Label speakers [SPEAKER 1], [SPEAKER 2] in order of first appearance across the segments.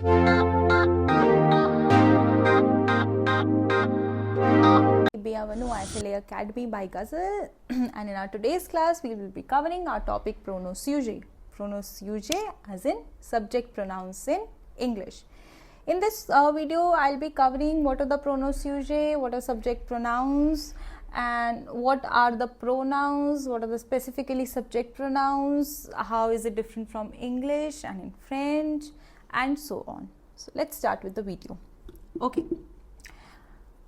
[SPEAKER 1] Bienvenue, FLA Academy by Gazal, and in our today's class we will be covering our topic Pronom Sujets. Pronom Sujets as in subject pronouns in English. In this video I'll be covering what are the Pronom Sujets, what are subject pronouns, and what are the pronouns, what are the specifically subject pronouns, how is it different from English and in French, and so on. So let's start with the video. Okay.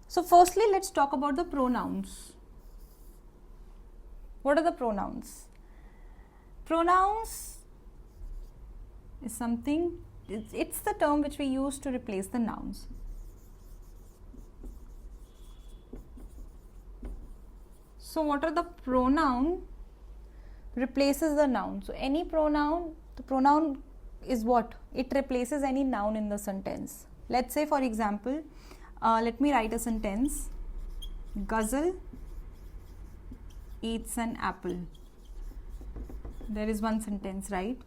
[SPEAKER 1] So firstly, let's talk about the pronouns. What are the pronouns? Pronouns is something, it's the term which we use to replace the nouns. So what are the pronoun replaces the noun? So any pronoun, the pronoun is what? It replaces any noun in the sentence. Let's say for example, let me write a sentence. Gazal eats an apple. There is one sentence, right?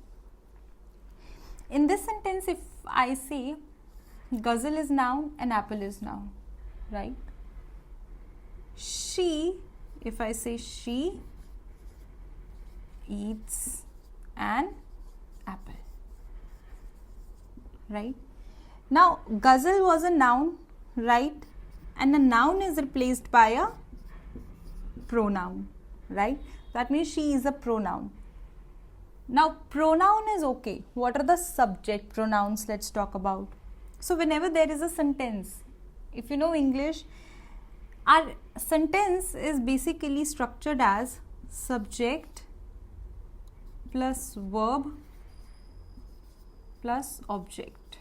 [SPEAKER 1] In this sentence, if I say Gazal is noun and apple is noun, right? She, if I say she eats an apple, right? Now, Gazal was a noun, right? And the noun is replaced by a pronoun, right? That means she is a pronoun. Now, pronoun is okay. What are the subject pronouns? Let's talk about. So, whenever there is a sentence, if you know English, our sentence is basically structured as subject plus verb plus object.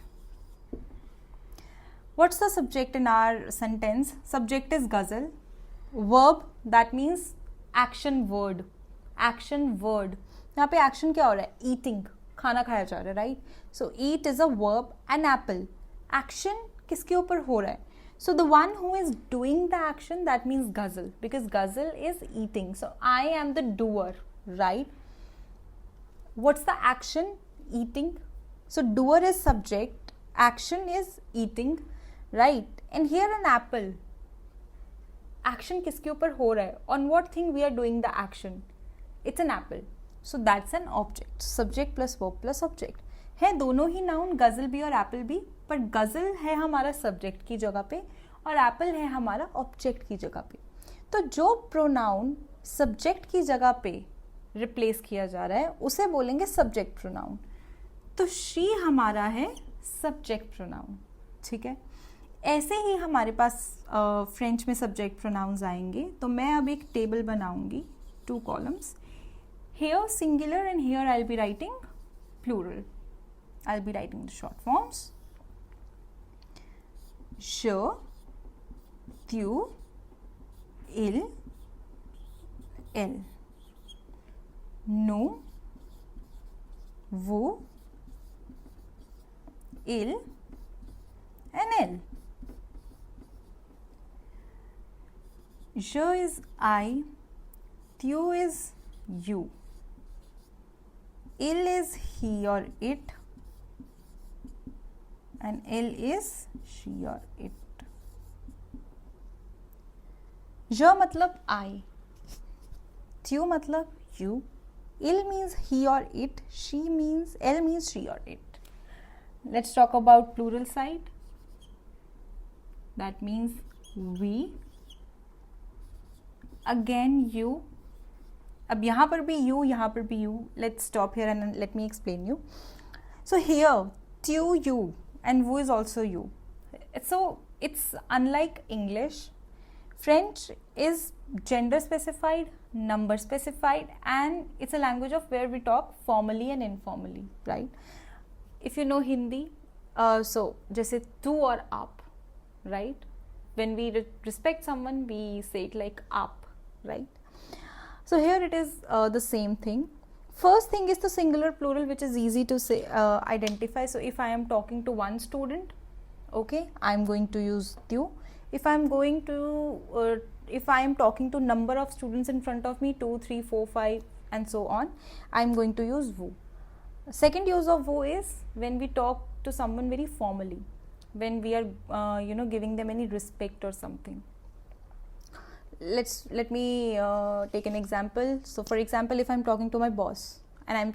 [SPEAKER 1] What's the subject in our sentence? Subject is Gazal. Verb, that means action word. Action word. यहाँ पे action क्या हो रहा है? Eating. खाना खाया जा रहा है, right? So eat is a verb and apple. Action किसके ऊपर हो रहा है? So the one who is doing the action, that means Gazal, because Gazal is eating. So I am the doer, right? What's the action? Eating. So doer is subject. Action is eating. Right, and here an apple. Action किसके ऊपर हो रहा है? On what thing we are doing the action? It's an apple. So that's an object. Subject plus verb plus object. है दोनों ही noun, गजल भी और apple भी, but गजल है हमारा subject की जगह पे और apple है हमारा object की जगह पे. तो जो pronoun subject की जगह पे replace किया जा रहा है उसे बोलेंगे subject pronoun. तो she हमारा है subject pronoun. ठीक है. ऐसे ही हमारे पास फ्रेंच में सब्जेक्ट प्रोनाउंस आएंगे. तो मैं अब एक टेबल बनाऊंगी, 2 columns. Here singular and here I will be writing plural. I will be writing the short forms. श, त्यू, इल, एल. नु, वो, इल एंड एल. Je is I, tu is you, il is he or it, and elle is she or it. Je मतलब I, tu मतलब you, il means he or it, she means, elle means she or it. Let's talk about plural side. That means we. Again you. अब यहाँ पर भी you, यहाँ पर भी you. Let's stop here and let me explain you. So here, tu, you, and vous is also you. So it's unlike English. French is gender specified, number specified, and it's a language of where we talk formally and informally, right? If you know Hindi, so जैसे तू और आप, right? When we respect someone, we say it like आप. Right? So here it is the same thing. First thing is the singular plural, which is easy to say identify. So if I am talking to one student, okay, I am going to use tu. If I am going to if I am talking to number of students in front of me, 2, 3, 4, 5 and so on, I am going to use vous. Second use of vous is when we talk to someone very formally, when we are giving them any respect or something. Let me take an example. So for example, if I'm talking to my boss and I'm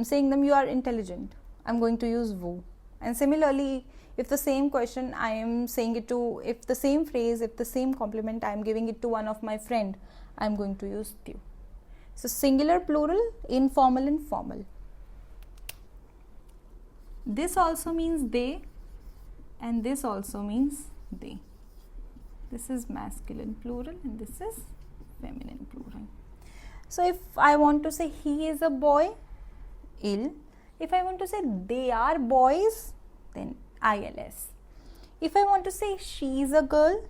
[SPEAKER 1] saying them you are intelligent, I'm going to use vous. And similarly, if the same question I am saying it to, if the same phrase, if the same compliment I am giving it to one of my friend, I'm going to use tu. So singular, plural, informal and formal. This also means they and this also means they. This is masculine plural and this is feminine plural. So if I want to say he is a boy, il. If I want to say they are boys, then ILS. If I want to say she is a girl,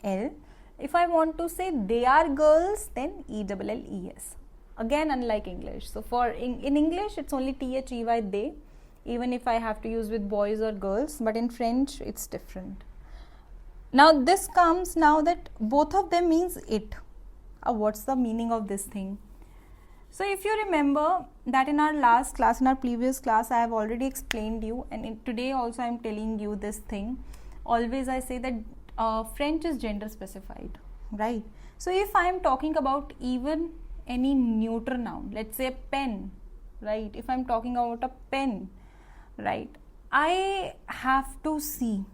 [SPEAKER 1] Elle. If I want to say they are girls, then ELLES. Again, unlike English. So for in English, it's only THEY, they, even if I have to use with boys or girls, but in French, it's different. Now this comes now that both of them means it. What's the meaning of this thing? So if you remember that in our last class, in our previous class, I have already explained you, and today also I am telling you this thing. Always I say that French is gender specified, right? So if I am talking about even any neuter noun, let's say pen, right? If I am talking about a pen, right, I have to see.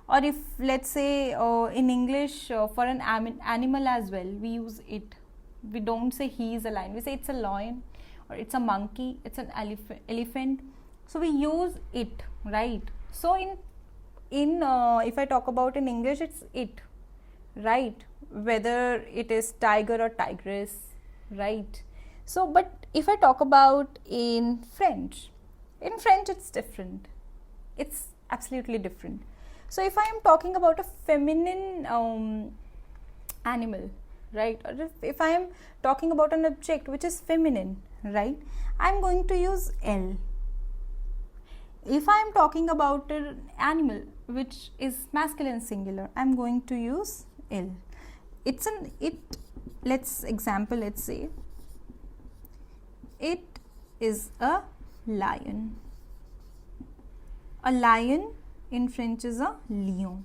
[SPEAKER 1] Or if let's say in English for an animal as well, we use it. We don't say he is a lion, we say it's a lion, or it's a monkey, it's an elephant. So we use it, right? So in if I talk about in English, it's it, right? Whether it is tiger or tigress, right? So but if I talk about in French it's different. It's absolutely different. So if I am talking about a feminine animal, right, or if I am talking about an object which is feminine, right, I am going to use Elle. If I am talking about an animal which is masculine singular, I am going to use Elle. Let's say it is a lion. A lion in French is a lion.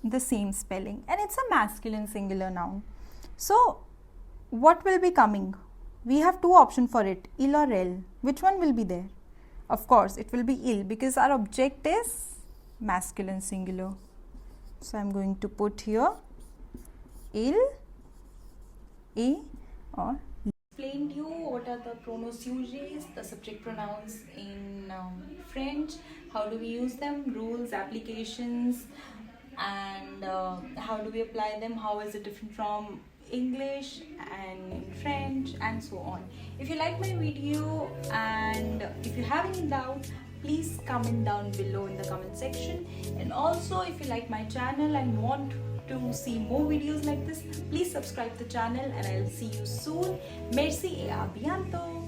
[SPEAKER 1] The same spelling, and it's a masculine singular noun. So what will be coming? We have two options for it, il or elle. Which one will be there? Of course it will be il, because our object is masculine singular. So I'm going to put here il, e or explained you what are the pronoms sujets, the subject pronouns in French, how do we use them, rules, applications, and how do we apply them, how is it different from English and French, and so on. If you like my video and if you have any doubt, please comment down below in the comment section. And also if you like my channel and want to see more videos like this, please subscribe the channel, and I'll see you soon. Merci et à bientôt.